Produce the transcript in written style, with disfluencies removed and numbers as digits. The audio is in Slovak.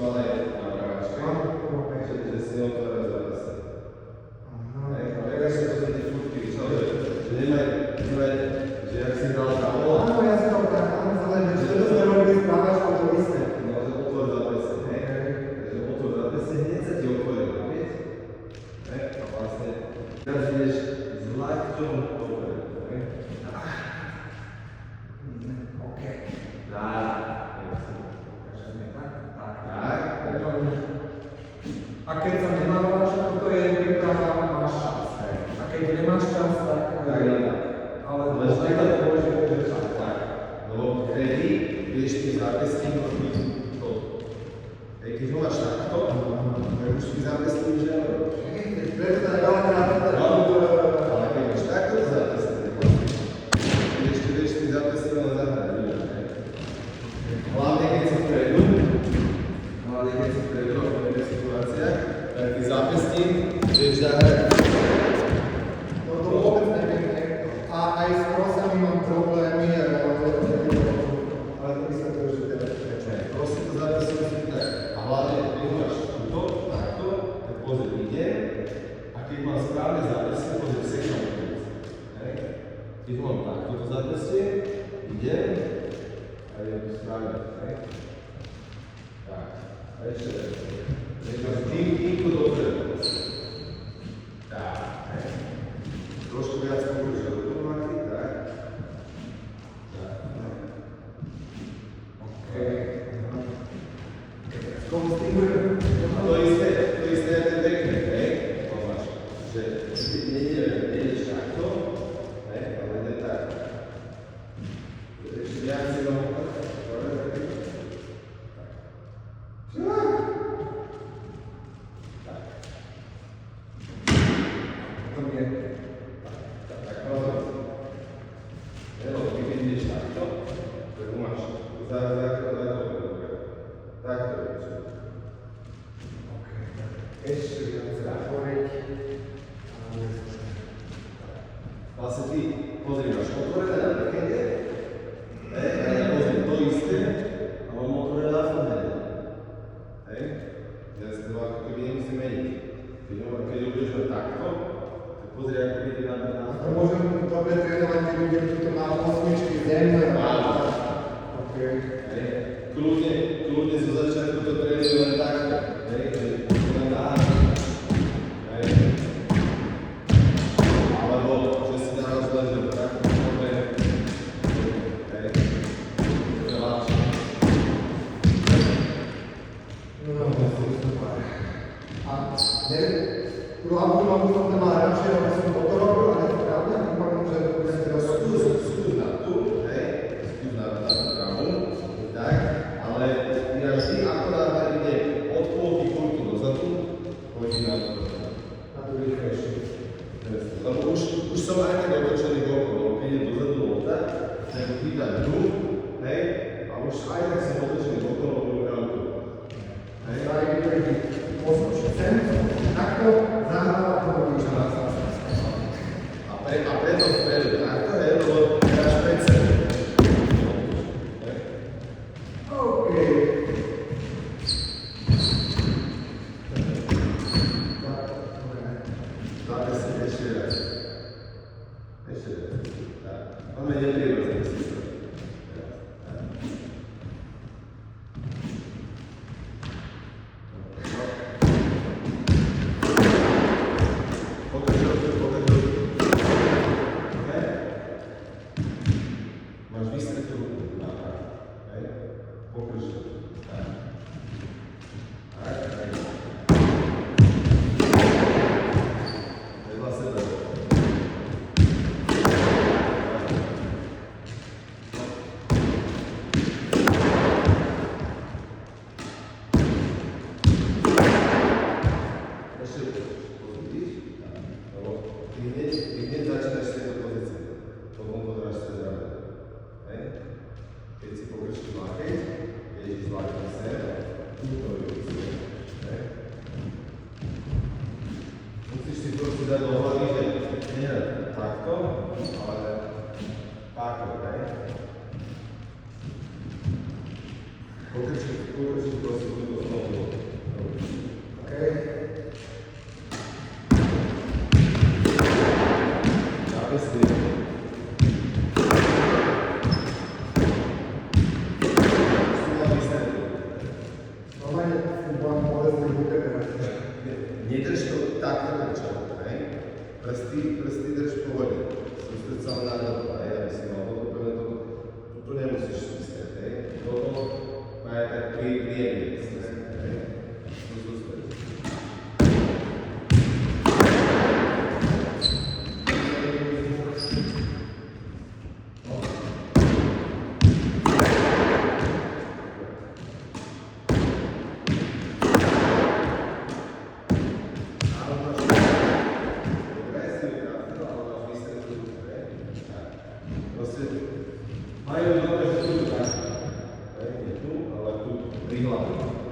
malé navrháčky, že si neotvárajú zápasy. Prekážte to za tie fúrky, že nemaj, že ak si hral kámo. Áno, ja si to práve, ale že to sme robili práve až to isté. No, že otvor zápasy, hej? Takže otvor zápasy, hneď sa ti otvorí nápiec. Hej? A vlastne, teraz ideš s lakťom otvorený, hej? OK. Tak. A keď sa nemávaš, toto je príprava, máš čas. A keď nemáš čas, tak... Ale dôležité, že čas. Tak. Lebo vtedy vieš ty zápesník robiť to. Keď ho máš takto, tak už ty zápesník už nerobíš. Preto to je veľakrát. Ale keď máš takto zápesník, vieš ty zápesník len zahrať, vidíš, ne? Hlavne keď si vpredu, tak ty zápesník vieš zahrať. To vôbec neviem. A aj s prosami mám problémy, ale to vysvetľujú, že teda Proste to zápesník musí tak. A hlavne, keď máš túto, takto, tak pozri, idem. A keď mám správne zápesník, pozri, sekám to. Keď mám takto to zápesník, idem. A idem to správne. Tak. A ešte raz. Týmto dopredu. Tak. Trošku viac pokúšať do toho máte, tak. Tak. OK. To isté je ten technik, hej? To máš. Že nejdeš takto, hej? Ale ide tak. Ešte viac si vám Vlastne ty, pozri, máš otvorené na backende, a ja pozri to isté, a mám otvorené na frontende. Hej? Ja si to ako keby nemusím meniť. Keď budeš mať takto, tak pozri, ako ide na to môžem dobre trénovať, keď budem túto mal osmičky zem. OK. Kľudne zo začiatku to trénujú len takto. Hej? Len tak. Druhá mám to má radšej, aby som toto robil, a nie to pravda, a neviem, že budem teraz skús na tú, hej, skús na pravú, tak, ale ja vždy akorát ide od polky kurtu dozadu, chodí na to. Na to rýchlejšie. Lebo už som aj tak otočený okolo, keď je dozadu lopta, tak ho chytať tu, hej, a už aj tak som otočený okolo, lebo tu. Hej, aj keď poslušne sem, takto, zahrával to do niča. A preto vpredu, takto je, lebo dáš 5 sekúnd. OK. Dáte si ešte raz. Ešte raz. Tak. Máme neprirodzený systém. dať do hlavy, že nie takto, ale takto, hej? Pokrčík, musíš prosiť túto znovu. OK. Závisí. Normálne vám povedzme ruke teraz. Nedrž to takto načalo, hej? Prsty drž v pohode. Sústreď sa na to, hej? Aby si mal pochopené toto. Tuto nemusíš stiskať, hej? Toto má aj tak príjemný stisk, hej? Tu sústreď. Majú dobre, že tu tak. Nie tu, ale tu pri hlave.